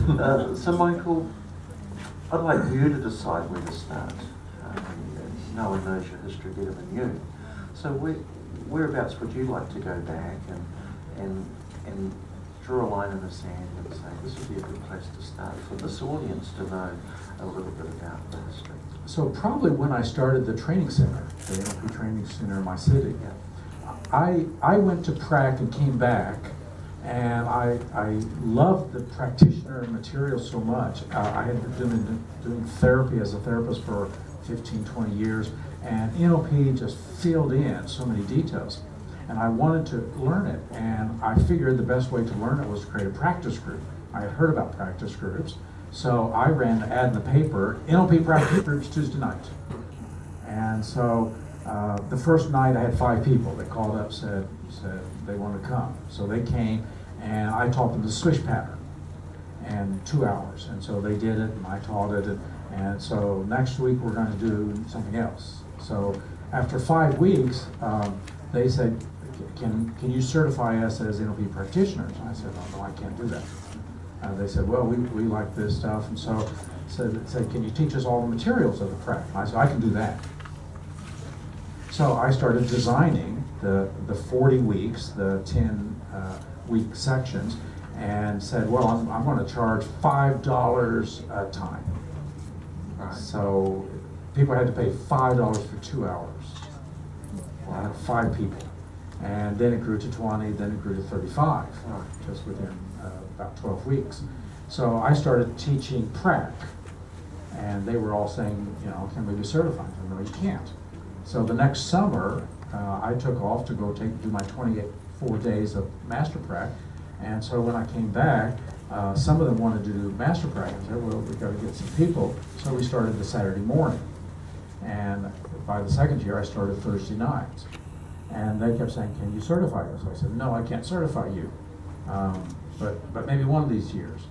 So Michael, I'd like you to decide where to start. No one knows your history better than you. So whereabouts would you like to go back and draw a line in the sand and say this would be a good place to start for this audience to know a little bit about the history? So probably when I started the training center, the NLP training center in my city, I went to prac and came back, and I loved the practitioner material so much. I had been doing therapy as a therapist for 15, 20 years, and NLP just filled in so many details. And I wanted to learn it, and I figured the best way to learn it was to create a practice group. I had heard about practice groups, so I ran an ad in the paper, NLP practice groups Tuesday night. And so the first night I had 5 people that called up, said they wanted to come. So they came, and I taught them the swish pattern in 2 hours. And so they did it, and I taught it. And so next week we're going to do something else. So after 5 weeks, they said, can you certify us as NLP practitioners? And I said, oh, no, I can't do that. They said, well, we like this stuff. And so said, can you teach us all the materials of the prep? I said, I can do that. So I started designing the 40 weeks, the 10 week sections, and said, well, I'm going to charge $5 a time. Right. So people had to pay $5 for 2 hours. Wow. 5 people. And then it grew to 20, then it grew to 35, just within about 12 weeks. So I started teaching prac, and they were all saying, can we be certified? I said, no, you can't. So the next summer, I took off to go do my 24 days of master prac. And so when I came back, some of them wanted to do master prac. I said, well, we've got to get some people. So we started the Saturday morning. And by the second year, I started Thursday nights. And they kept saying, can you certify us? I said, no, I can't certify you, but maybe one of these years.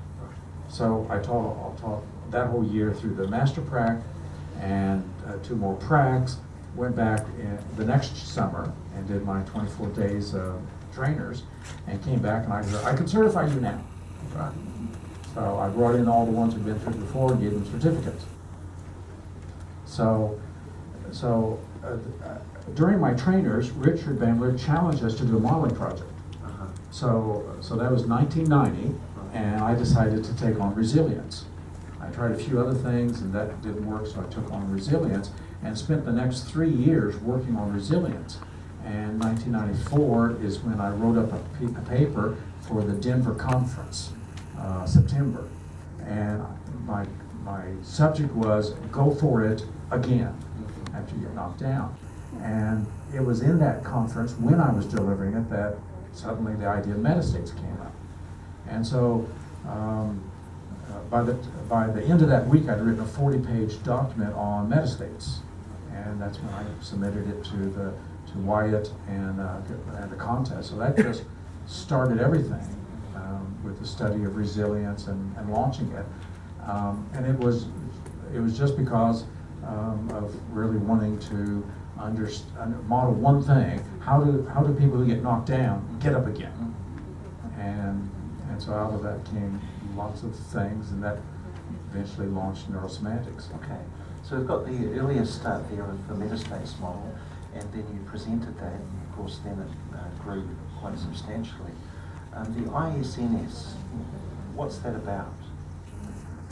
So I taught that whole year through the master prac and 2 more pracs, went back the next summer and did my 24 days trainers, and came back and I said, I can certify you now. Right. So I brought in all the ones who'd been through before and gave them certificates. So during my trainers, Richard Bangler challenged us to do a modeling project. So that was 1990, and I decided to take on resilience. I tried a few other things, and that didn't work, so I took on resilience and spent the next 3 years working on resilience. And 1994 is when I wrote up a paper for the Denver conference, September. And my subject was, go for it again after you get knocked down. And it was in that conference, when I was delivering it, that suddenly the idea of metastates came up. And so by the end of that week, I'd written a 40-page document on metastates. And that's when I submitted it to Wyatt and the contest. So that just started everything with the study of resilience and launching it. And it was just because of really wanting to model one thing. How do people who get knocked down get up again? And so out of that came lots of things, and that eventually launched Neuro-Semantics. Okay, so we've got the earlier start there of the metastates model, and then you presented that, and of course then it grew quite substantially. The ISNS, what's that about?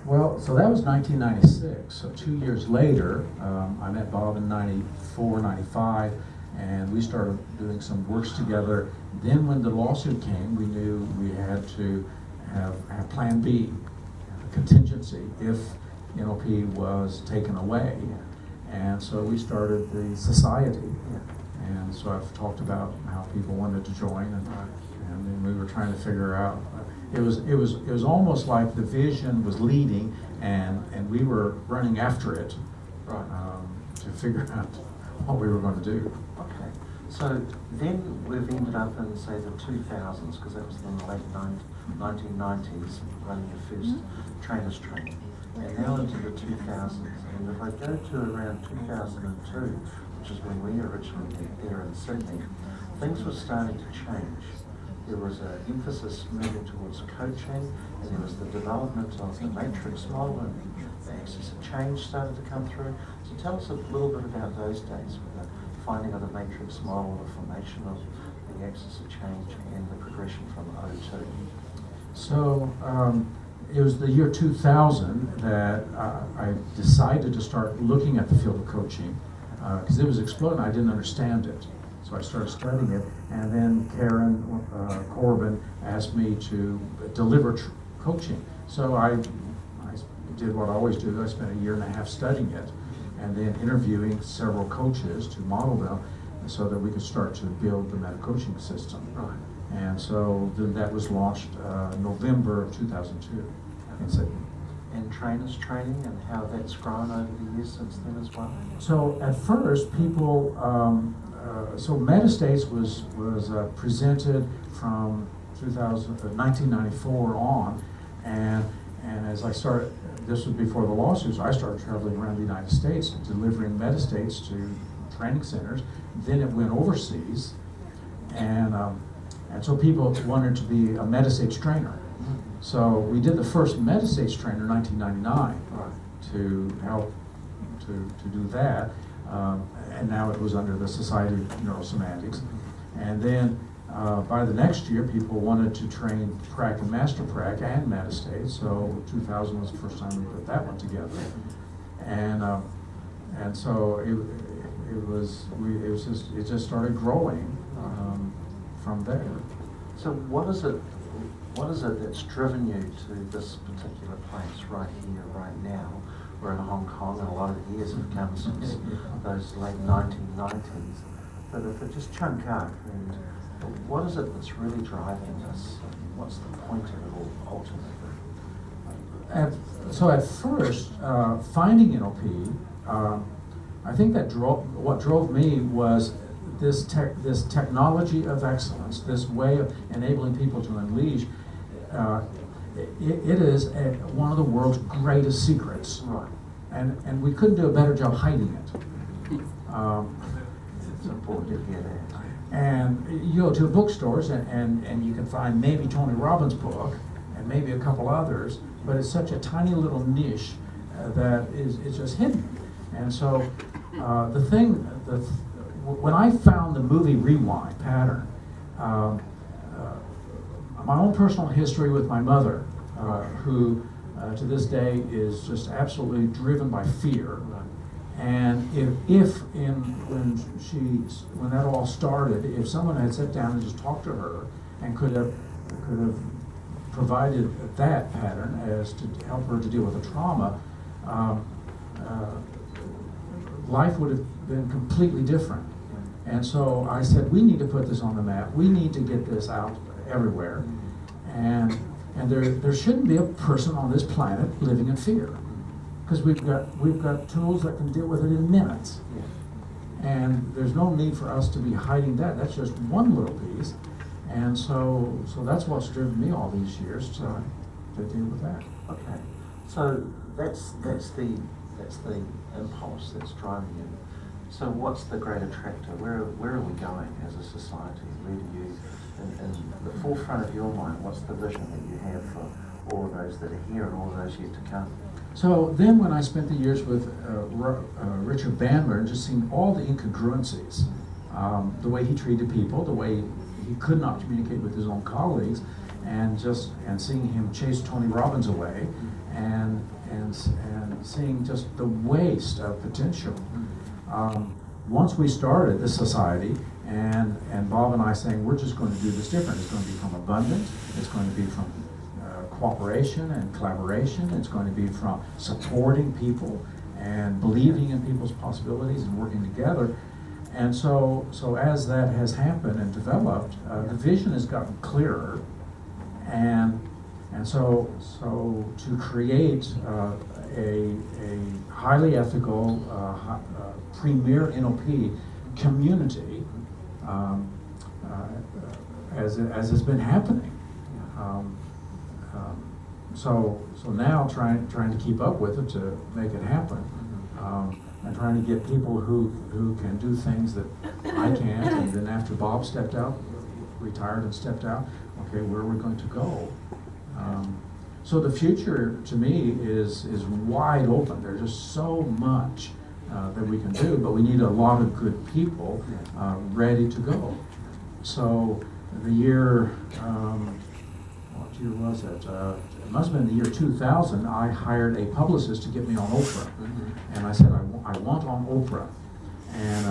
Well, so that was 1996. So 2 years later, I met Bob in 94, 95, and we started doing some works together. Then when the lawsuit came, we knew we had to have Plan B, contingency, if NLP was taken away. And so we started the society. And so I've talked about how people wanted to join, and then we were trying to figure out. It was almost like the vision was leading, and we were running after it, to figure out what we were going to do. Okay, so then we've ended up in, say, the 2000s, because that was in the late 1990s, running your first trainers training, and now into the 2000s. And if I go to around 2002, which is when we originally met there in Sydney, things were starting to change. there was an emphasis moving towards coaching, and there was the development of the matrix model, and the axis of change started to come through. So tell us a little bit about those days, with the finding of the matrix model, the formation of the axis of change, and the progression from O2. So it was the year 2000 that I decided to start looking at the field of coaching, because it was exploding. I didn't understand it. So I started studying it, and then Karen Corbin asked me to deliver coaching. So I did what I always do. I spent a year and a half studying it, and then interviewing several coaches to model them so that we could start to build the meta-coaching system. Right. And so then that was launched November of 2002 in Sydney. And trainers training, and how that's grown over the years since then as well? So at first, people, so Metastates was presented from 1994 on, and as I started, this was before the lawsuits, I started traveling around the United States delivering Metastates to training centers. Then it went overseas, and so people wanted to be a Metastates trainer. So we did the first Metastates trainer in 1999 to help to do that, and now it was under the Society of Neuro-Semantics. And then by the next year, people wanted to train Prac and Master Prac and Metastates. So 2000 was the first time we put that one together, and so it just started growing from there. So what is it that's driven you to this particular place right here, right now? We're in Hong Kong, and a lot of the years have come since those late 1990s. But if it just chunk out, and what is it that's really driving this? What's the point of it all ultimately? So at first, finding NLP, I think that what drove me was this technology of excellence, this way of enabling people to unleash. It is one of the world's greatest secrets, Right. and we couldn't do a better job hiding it. It's important to hear that. And you go to bookstores and you can find maybe Tony Robbins' book and maybe a couple others, but it's such a tiny little niche that it's just hidden. And so when I found the movie Rewind pattern, my own personal history with my mother, who to this day is just absolutely driven by fear. And when that all started, if someone had sat down and just talked to her and could have provided that pattern as to help her to deal with the trauma, life would have been completely different. And so I said, we need to put this on the map. We need to get this out everywhere. And there shouldn't be a person on this planet living in fear, because we've got tools that can deal with it in minutes. And there's no need for us to be hiding that. That's just one little piece. And so that's what's driven me all these years to deal with that. Okay. So that's the impulse that's driving you. So what's the great attractor? Where are we going as a society? Where do you, in the forefront of your mind, what's the vision that you have for all of those that are here and all of those yet to come? So then when I spent the years with Richard Bandler and just seeing all the incongruencies, the way he treated people, the way he could not communicate with his own colleagues, and seeing him chase Tony Robbins away, and seeing just the waste of potential. Once we started this society, and Bob and I saying, we're just going to do this different. It's going to be from abundant. It's going to be from cooperation and collaboration. It's going to be from supporting people and believing in people's possibilities and working together. And so as that has happened and developed, the vision has gotten clearer, and so to create a highly ethical, premier NLP community, as has been happening. So now trying to keep up with it to make it happen, and trying to get people who can do things that I can't. And then after Bob retired and stepped out, okay, where are we going to go? So the future to me is wide open. There's just so much that we can do, but we need a lot of good people ready to go. So the year, what year was it? It must have been the year 2000. I hired a publicist to get me on Oprah, and I said I want on Oprah, and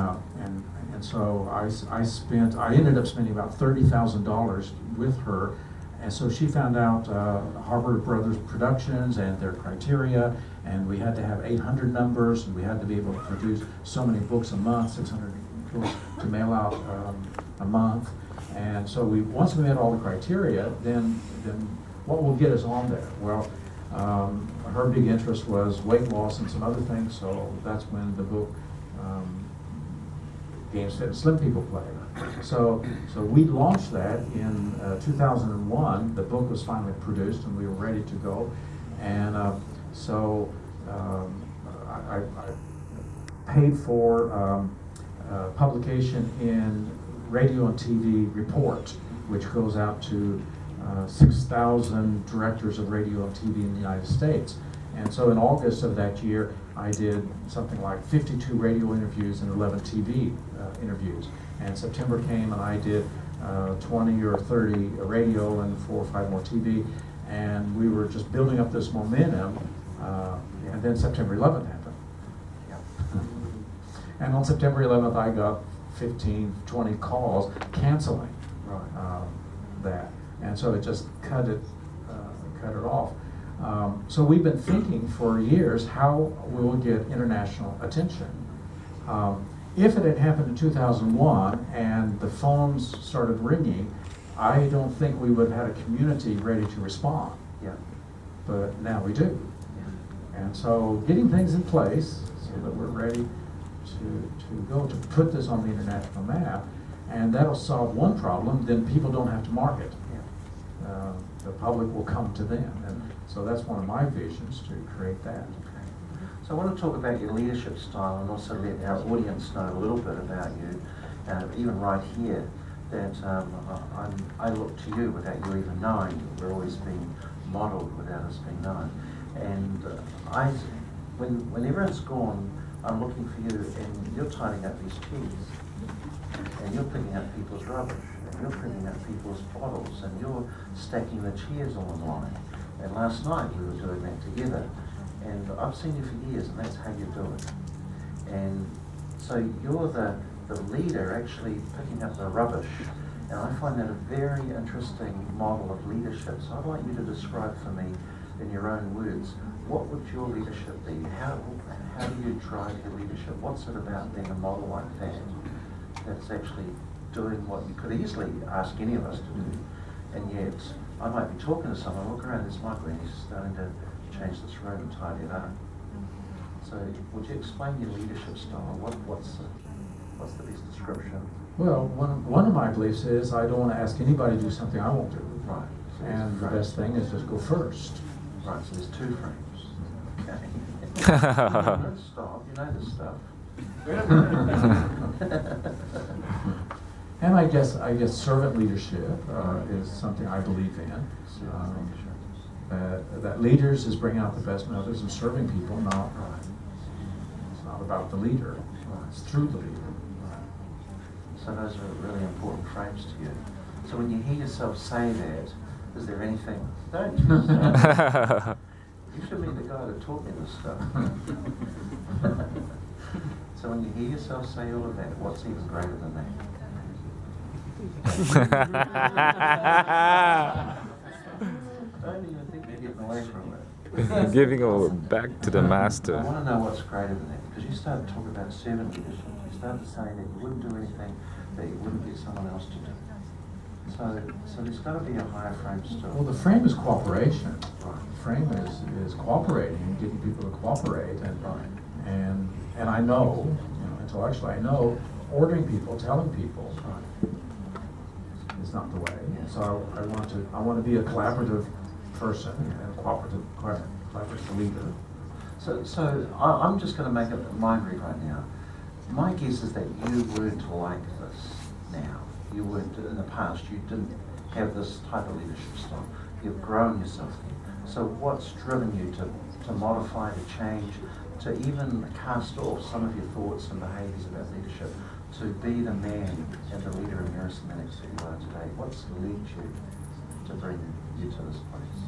so I ended up spending about $30,000 with her. And so she found out Harvard Brothers Productions and their criteria, and we had to have 800 numbers, and we had to be able to produce so many books a month, 600 books to mail out a month. And so once we met all the criteria, then what will get us on there? Well, her big interest was weight loss and some other things, so that's when the book Games, Fit, and Slim People Play. So we launched that in 2001. The book was finally produced, and we were ready to go. And I paid for publication in Radio and TV Report, which goes out to 6,000 directors of radio and TV in the United States. And so in August of that year, I did something like 52 radio interviews and 11 TV interviews. And September came, and I did 20 or 30 radio and 4 or 5 more TV. And we were just building up this momentum. And then September 11th happened. And on September 11th, I got 15, 20 calls canceling that. And so it just cut it off. So we've been thinking for years how we'll get international attention. If it had happened in 2001 and the phones started ringing, I don't think we would have had a community ready to respond. Yeah. But now we do. Yeah. And so getting things in place so that we're ready to go to put this on the international map, and that'll solve one problem, then people don't have to market. Yeah. The public will come to them. And so that's one of my visions, to create that. So I want to talk about your leadership style and also let our audience know a little bit about you, even right here, that I look to you without you even knowing. We're always being modelled without us being known. And when everyone's gone, I'm looking for you, and you're tidying up these keys, and you're picking up people's rubbish, and you're picking up people's bottles, and you're stacking the chairs all in line. And last night we were doing that together. And I've seen you for years, and that's how you do it. And so you're the leader actually picking up the rubbish. And I find that a very interesting model of leadership. So I'd like you to describe for me, in your own words, what would your leadership be? How do you drive your leadership? What's it about being a model like that, that's actually doing what you could easily ask any of us to do? And yet, I might be talking to someone, look around this Michael, and he's starting to change this room and tidy it up. So would you explain your leadership style? What's the best description? Well, one of my beliefs is I don't want to ask anybody to do something I won't do. Right. So and the best thing is just go first. Right, so there's 2 frames. Okay. Don't stop, you know this stuff. And I guess servant leadership is something I believe in. That leaders is bringing out the best in others and serving people, not it's not about the leader, it's through the leader. So those are really important frames to you. So when you hear yourself say that, is there anything, don't you say that. You should be the guy that taught me this stuff. So when you hear yourself say all of that, what's even greater than that? Don't even think you're getting away from it. Giving it back to the master. I want to know what's greater than that, because you started talking about servant leadership. You started saying that you wouldn't do anything that you wouldn't get someone else to do. So there's got to be a higher frame still. Well, the frame is cooperation. Right. The frame is cooperating and getting people to cooperate, and I know, intellectually, I know ordering people, telling people is not the way. So I want to be a collaborative person and a collaborative leader. So I'm just going to make a mind read right now. My guess is that you weren't like this now. You weren't in the past. You have this type of leadership style. You've grown yourself there. So what's driven you to modify, to change, to even cast off some of your thoughts and behaviours about leadership, to be the man and the leader of Neuro-Sematics that you are today? What's led you to bring you to this place?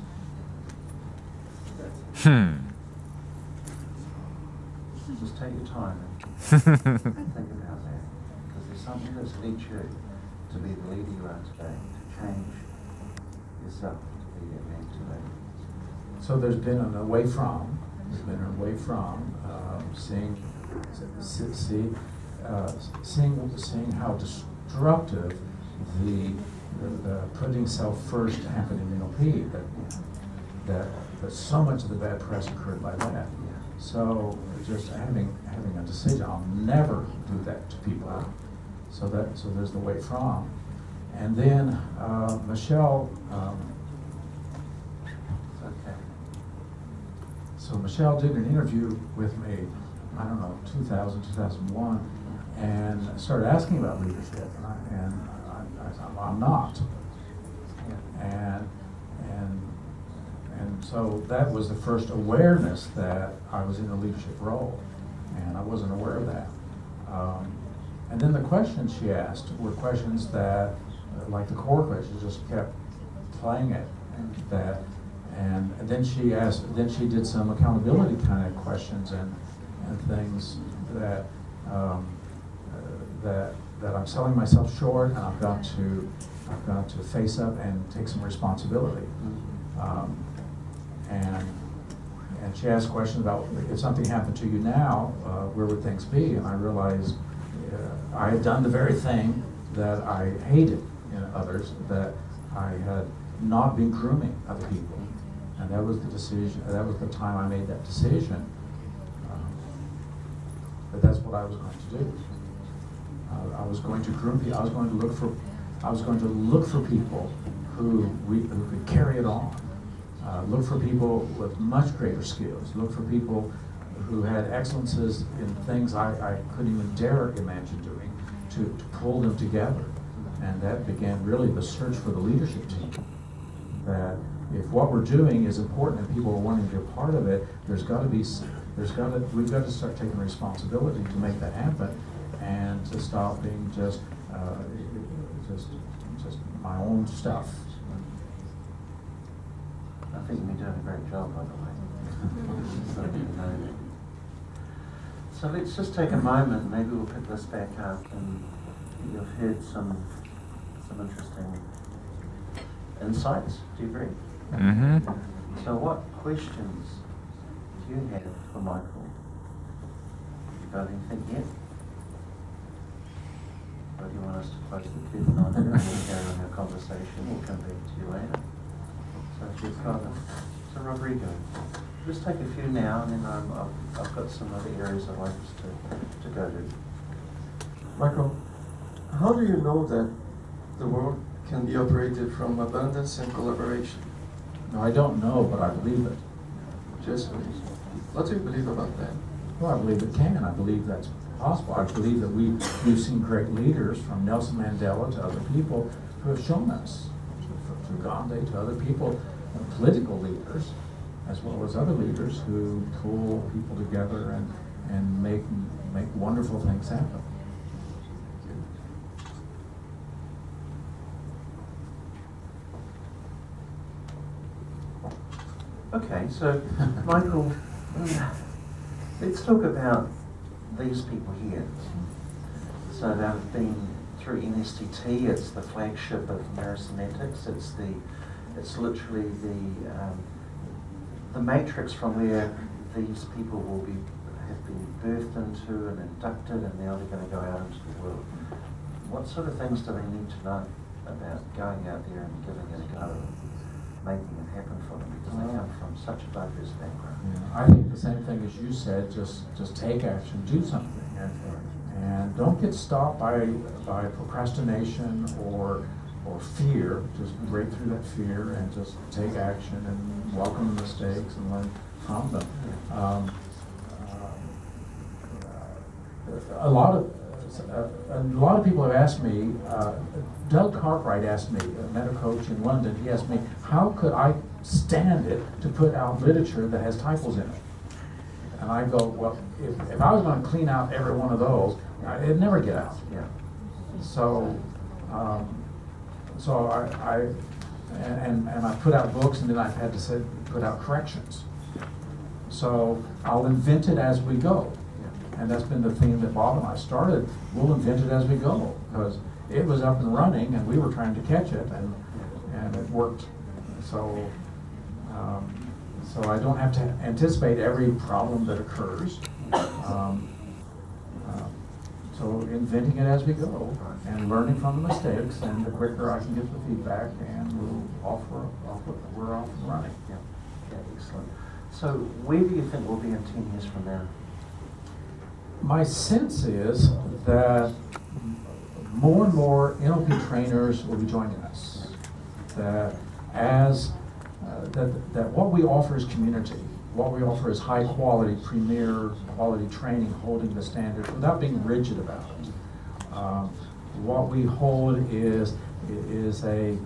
Just take your time and think about that, because there's something that's led you to be the leader you are today, to change yourself to be that man today. So there's been an away from seeing how destructive the putting self first happened in NLP, that so much of the bad press occurred by that. So just having a decision, I'll never do that to people. So there's the way from, and then Michelle. Okay. So Michelle did an interview with me, I don't know, 2000, 2001, and started asking about leadership, and I said, well, I'm not. And so that was the first awareness that I was in a leadership role, and I wasn't aware of that. And then the questions she asked were questions that, like the core questions, just kept playing it. And then she did some accountability kind of questions and things that that I'm selling myself short, and I've got to face up and take some responsibility. And she asked questions about, if something happened to you now, where would things be? And I realized I had done the very thing that I hated in others, that I had not been grooming other people. And that was the decision, that was the time I made that decision. That that's what I was going to do. I was going to groom people. I was going to look for people who could carry it on. Look for people with much greater skills. Look for people who had excellences in things I couldn't even dare imagine doing, to pull them together. And that began really the search for the leadership team. That if what we're doing is important and people are wanting to be a part of it, we've got to start taking responsibility to make that happen, and to stop being just my own stuff. I think you've been doing a great job, by the way. So let's just take a moment, maybe we'll pick this back up, and you've heard some interesting insights. Do you agree? Mm-hmm. So what questions do you have for Michael? You got anything yet? Or do you want us to close the curtain on it and we'll carry on our conversation? We'll come back to you later. So if you've got so Rodrigo, just take a few now, and then I've got some other areas I'd like us to go to. Michael, how do you know that the world can be operated from abundance and collaboration? No, I don't know, but I believe it. What do you believe about that? Well, I believe it can. I believe that's possible. I believe that we've seen great leaders, from Nelson Mandela to other people, who have shown us, to Gandhi to other people, political leaders, as well as other leaders who pull people together and make wonderful things happen. Okay, so Michael, let's talk about these people here. So they've been through NSTT. It's the flagship of Neuro-Sematics. It's literally the matrix from where these people have been birthed into and inducted, and now they're going to go out into the world. What sort of things do they need to know about going out there and giving it a go, making it happen for them, because they come from such a diverse background? Yeah, I think the same thing as you said. Just take action, do something, and don't get stopped by procrastination or fear. Just break through that fear and just take action and welcome the mistakes and learn from them. A lot of a lot of people have asked me, Doug Cartwright asked me, a meta coach in London, he asked me, how could I stand it to put out literature that has typos in it? And I go, well, if I was going to clean out every one of those, it'd never get out. Yeah. So, and I put out books, and then I've had to put out corrections. So I'll invent it as we go. And that's been the theme that Bob and I started. We'll invent it as we go, because it was up and running, and we were trying to catch it, and it worked. So, so I don't have to anticipate every problem that occurs. So inventing it as we go, and learning from the mistakes, and the quicker I can get the feedback, and we're off and running. Yeah, excellent. So where do you think we'll be in 10 years from now? My sense is that more and more NLP trainers will be joining us. That that what we offer is community. What we offer is high quality, premier quality training, holding the standard without being rigid about it. What we hold is a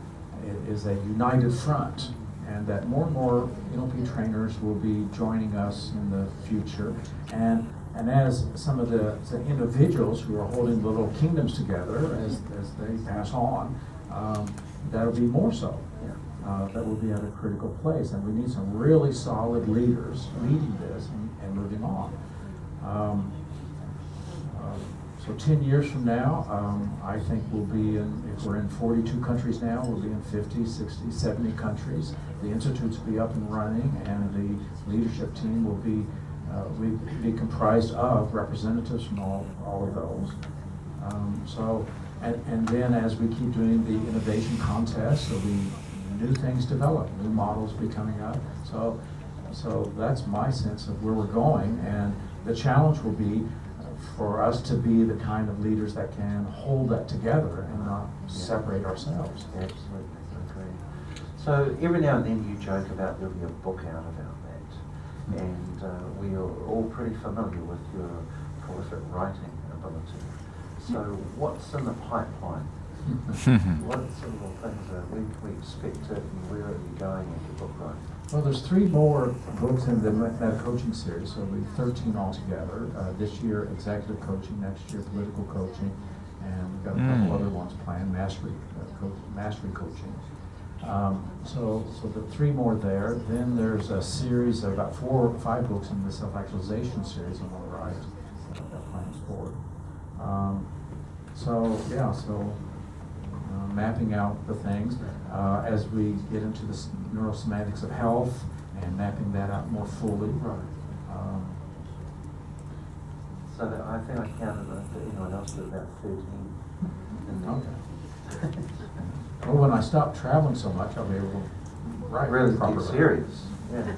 united front, and that more and more NLP trainers will be joining us in the future. And as some of the individuals who are holding the little kingdoms together, as they pass on, that'll be more so. That will be at a critical place, and we need some really solid leaders leading this and moving on. So 10 years from now, I think we'll be if we're in 42 countries now, we'll be in 50, 60, 70 countries. The institutes will be up and running, and the leadership team will be comprised of representatives from all of those. And then as we keep doing the innovation contests, there'll be new things develop, new models be coming up. So that's my sense of where we're going, and the challenge will be for us to be the kind of leaders that can hold that together and not separate ourselves. Absolutely, I agree. So every now and then you joke about there'll be a book out about that, and we are all pretty familiar with your prolific writing ability. So what's in the pipeline? What sort of things are we expect it, and where are you going with your book writing? Well, there's 3 more books in the meta coaching series, so we'll be 13 altogether. This year, executive coaching, next year, political coaching, and we've got a couple other ones planned, mastery coaching. So the 3 more there. Then there's a series of about 4 or 5 books in the self-actualization series I'm going to write. I've got plans for it. Mapping out the things as we get into the neurosemantics of health and mapping that out more fully. Right. So that I think I counted that anyone else did about 13. Okay. Well, when I stop traveling so much, I'll be able to write really properly. get serious. Yeah.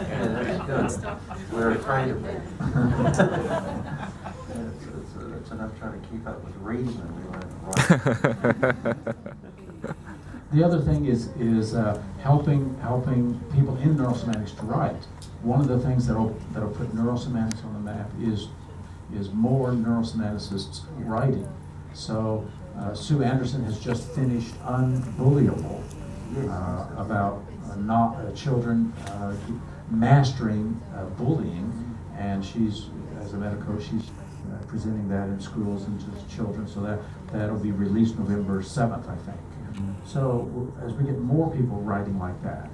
Yeah, that's good. We're afraid of that. It's enough trying to keep up with reading and we won't write. The other thing is helping people in neurosemantics to write. One of the things that'll put neurosemantics on the map is more neurosemanticists writing. So Sue Anderson has just finished Unbullyable about children mastering bullying, and she's, as a meta coach, she's presenting that in schools and to children. So that'll be released November 7th, I think. So as we get more people writing like that,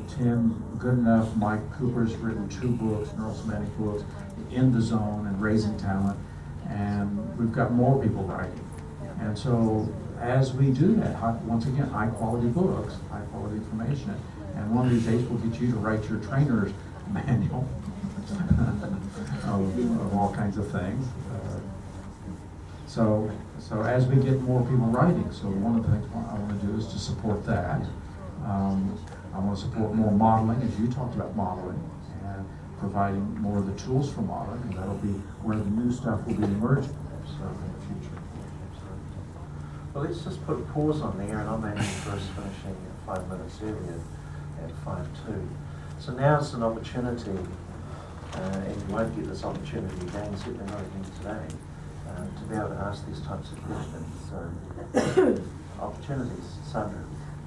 Tim Goodenough, Mike Cooper's written 2 books, neurosemantic books, In the Zone and Raising Talent, and we've got more people writing. And so as we do that, once again, high quality books, high quality information, and one of these days we'll get you to write your trainer's manual of all kinds of things. So as we get more people writing, so one of the things I want to do is to support that. I want to support more modeling, as you talked about modeling, and providing more of the tools for modeling, and that'll be where the new stuff will be emerging in the future. Well, let's just put a pause on there, and I'm aiming for us finishing 5 minutes earlier at 5:02. So now's an opportunity and you won't get this opportunity again, certainly not again today, to be able to ask these types of questions. So, opportunities, Sandra.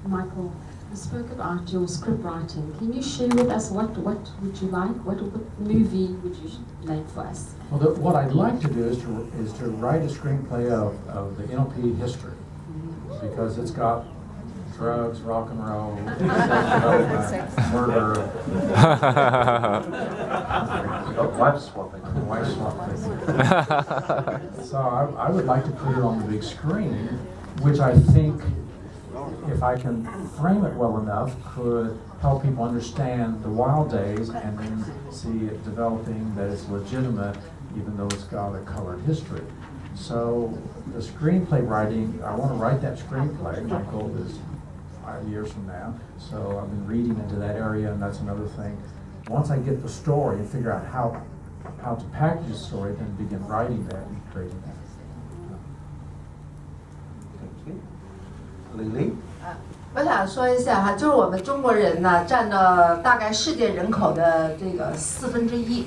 Michael, you spoke about your script writing. Can you share with us what would you like? What movie would you like for us? Well, what I'd like to do is to write a screenplay of the NLP history, because it's got drugs, rock and roll, murder, Wife swapping. wife swapping. So I would like to put it on the big screen, which I think, if I can frame it well enough, could help people understand the wild days and then see it developing that it's legitimate, even though it's got a colored history. So the screenplay writing, I want to write that screenplay. My goal is 5 years from now. So I've been reading into that area, and that's another thing. Once I get the story and figure out how to package the story, then begin writing that and creating that. Thank you. Lily? 我想说一下哈，就是我们中国人呢，占了大概世界人口的这个1/4。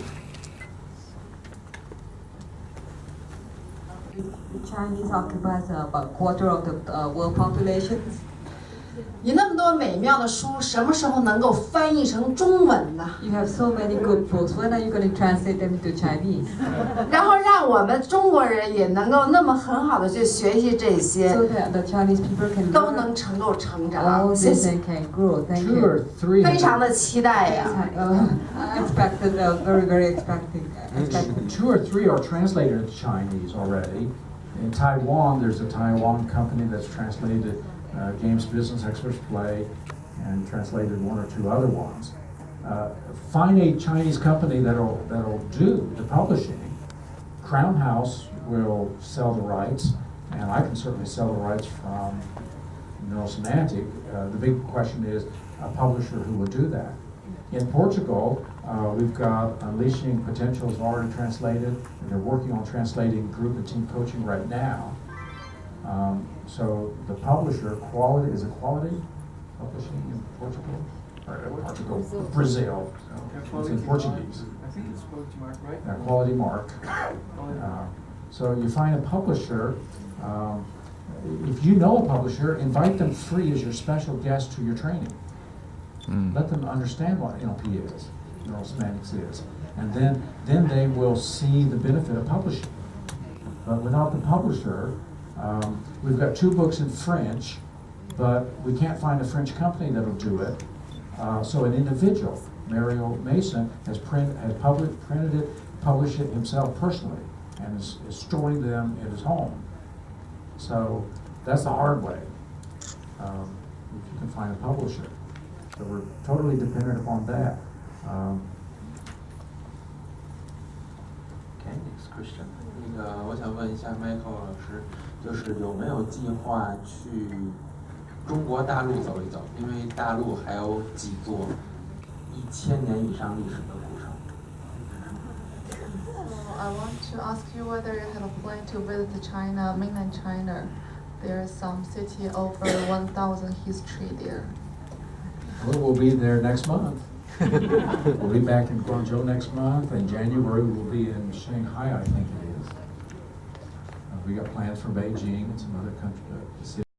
The Chinese occupies about a quarter of the world population. 你那么多美妙的书，什么时候能够翻译成中文呢？ You have so many good books. When are you going to translate them into Chinese? 然后让我们中国人也能够那么很好的去学习这些， So that the Chinese people can 都能 learn 够成 all 长。谢 this 谢， and can grow. Thank 2 or you. 3. 非常的期待呀。 Expected, very expecting. 2 or 3 are translated into Chinese already. In Taiwan, there's a Taiwan company that's translated Games Business Experts Play and translated 1 or 2 other ones. Find a Chinese company that'll do the publishing. Crown House will sell the rights, and I can certainly sell the rights from Neuro-Semantics. The big question is a publisher who will do that. In Portugal, we've got Unleashing Potential is already translated, and they're working on translating group and team coaching right now. So the publisher, Quality, is it Quality Publishing in Portugal? Or Portugal, Brazil. So it's in Portuguese. I think it's Quality Mark, right? Quality Mark. So you find a publisher. If you know a publisher, invite them free as your special guest to your training. Let them understand what NLP is, Neuro-Semantics is, and then they will see the benefit of publishing. But without the publisher, we've got 2 books in French, but we can't find a French company that'll do it. So an individual, Mario Mason, has printed it, published it himself personally, and is storing them in his home. So that's the hard way, if you can find a publisher. So we're totally dependent upon that. Okay, next question. 我想问一下 Michael 老师，就是有没有计划去中国大陆走一走？因为大陆还有几座1000年以上历史的古城。I want to ask you whether you have a plan to visit China, mainland China. There is some city over 1,000 history there. Well, we'll be there next month. We'll be back in Guangzhou next month. In January, we'll be in Shanghai, I think it is. We got plans for Beijing and some other countries.